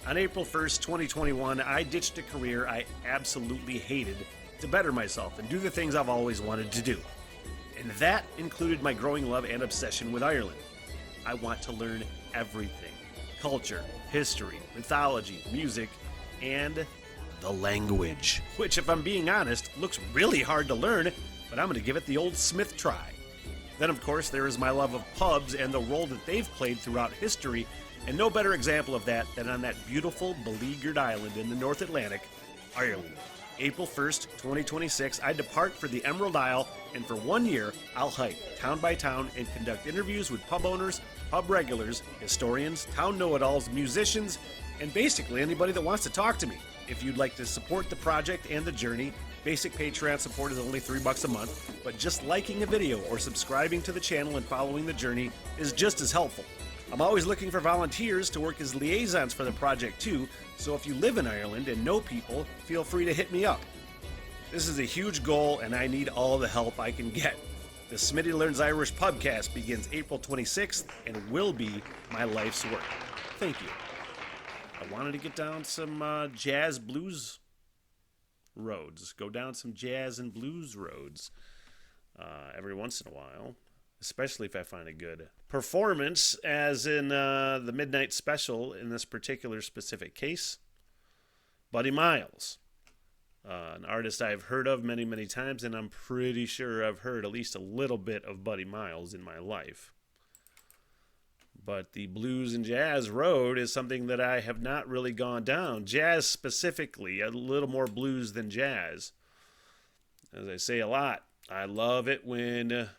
On April 1st, 2021, I ditched a career I absolutely hated to better myself and do the things I've always wanted to do. And that included my growing love and obsession with Ireland. I want to learn everything: culture, history, mythology, music, and the language. Which, if I'm being honest, looks really hard to learn, but I'm going to give it the old Smith try. Then, of course, there is my love of pubs and the role that they've played throughout history, and no better example of that than on that beautiful, beleaguered island in the North Atlantic, Ireland. April 1st, 2026, I depart for the Emerald Isle, and for 1 year, I'll hike town by town and conduct interviews with pub owners, pub regulars, historians, town know-it-alls, musicians, and basically anybody that wants to talk to me. If you'd like to support the project and the journey, basic Patreon support is only $3 a month, but just liking a video or subscribing to the channel and following the journey is just as helpful. I'm always looking for volunteers to work as liaisons for the project too, so if you live in Ireland and know people, feel free to hit me up. This is a huge goal and I need all the help I can get. The Smitty Learns Irish Pubcast begins April 26th and will be my life's work. Thank you. I wanted to get down some jazz blues roads, go down some jazz and blues roads every once in a while, especially if I find a good performance, as in the Midnight Special in this particular specific case. Buddy Miles, an artist I've heard of many, many times, and I'm pretty sure I've heard at least a little bit of Buddy Miles in my life. But the blues and jazz road is something that I have not really gone down. Jazz specifically, a little more blues than jazz. As I say a lot, I love it when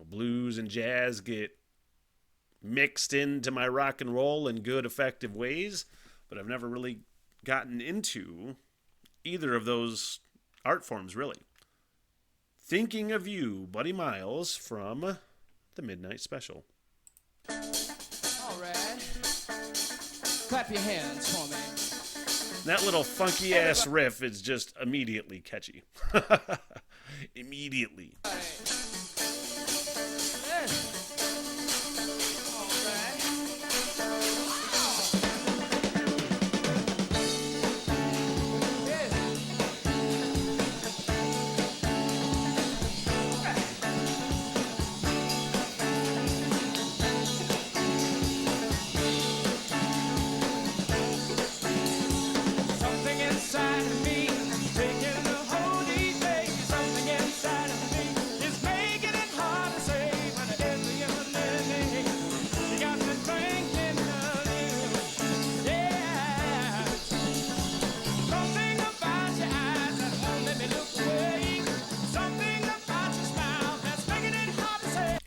blues and jazz get mixed into my rock and roll in good, effective ways. But I've never really gotten into either of those art forms, really. Thinking of You, Buddy Miles from the Midnight Special. All right. Clap your hands for me. That little funky ass riff is just immediately catchy. Immediately. All right.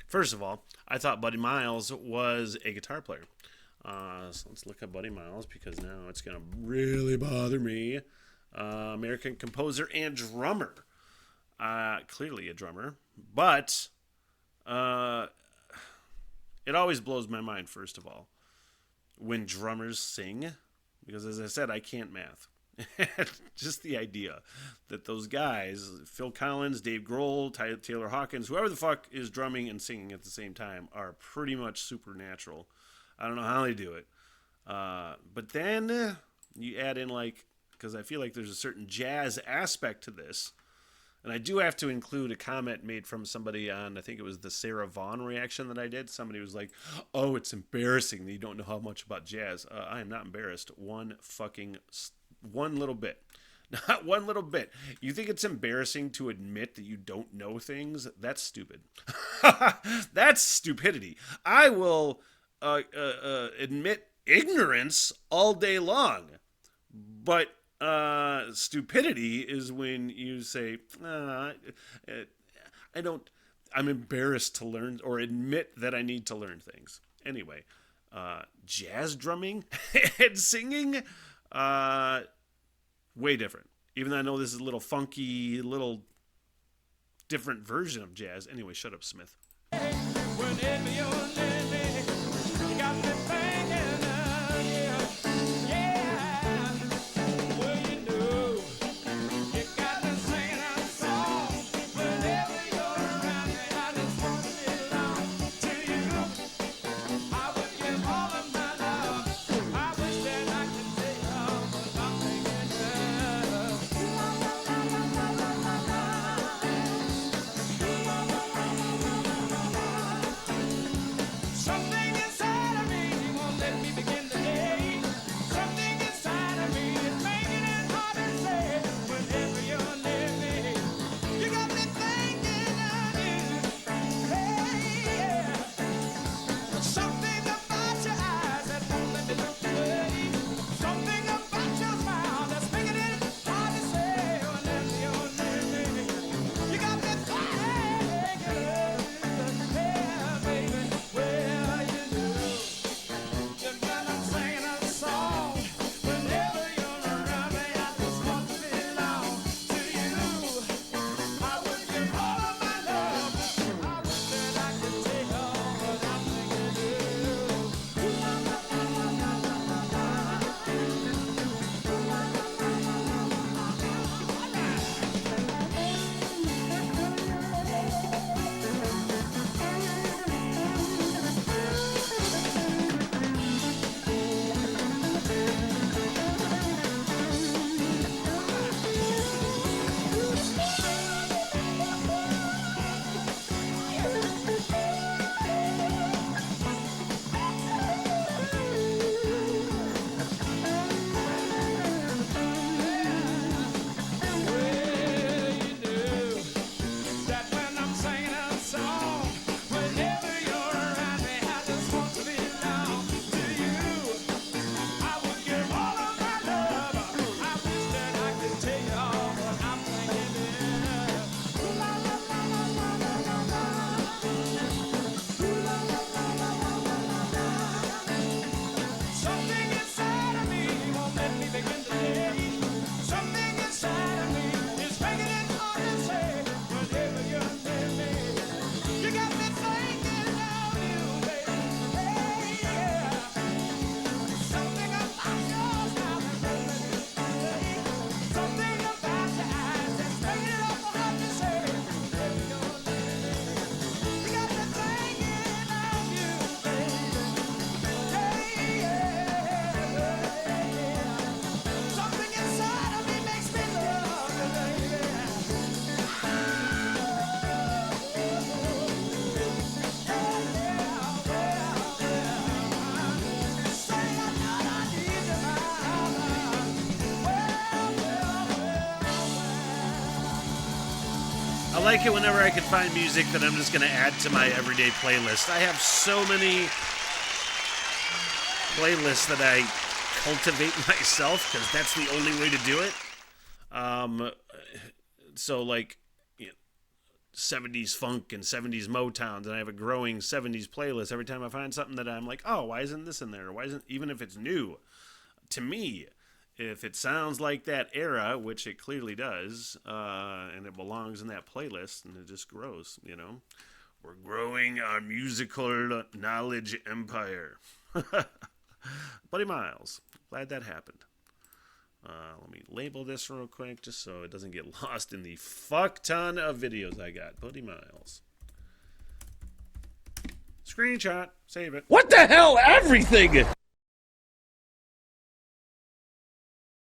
First of all, I thought Buddy Miles was a guitar player. So let's look at Buddy Miles, because now it's going to really bother me. American composer and drummer. Clearly a drummer. But it always blows my mind, first of all, when drummers sing. Because as I said, I can't math. Just the idea that those guys, Phil Collins, Dave Grohl, Taylor Hawkins, whoever the fuck is drumming and singing at the same time, are pretty much supernatural. I don't know how they do it. But then you add in, because I feel like there's a certain jazz aspect to this. And I do have to include a comment made from somebody on, I think it was the Sarah Vaughan reaction that I did. Somebody was like, oh, it's embarrassing that you don't know how much about jazz. I am not embarrassed one little bit. Not one little bit. You think it's embarrassing to admit that you don't know things? That's stupid. That's stupidity. I will admit ignorance all day long. But stupidity is when you say, I'm embarrassed to learn or admit that I need to learn things. Anyway, jazz drumming and singing, way different. Even though I know this is a little funky, little different version of jazz. Anyway, shut up, Smith. like it whenever I can find music that I'm just going to add to my everyday playlist. I have so many playlists that I cultivate myself because that's the only way to do it. So like 70s funk and 70s Motowns, and I have a growing 70s playlist. Every time I find something that I'm like, oh, why isn't this in there? Why isn't, even if it's new, to me, if it sounds like that era, which it clearly does, and it belongs in that playlist, and it just grows, you know. We're growing our musical knowledge empire. Buddy Miles, glad that happened. Let me label this real quick just so it doesn't get lost in the fuck ton of videos I got. Buddy Miles. Screenshot. Save it. What the hell? Everything!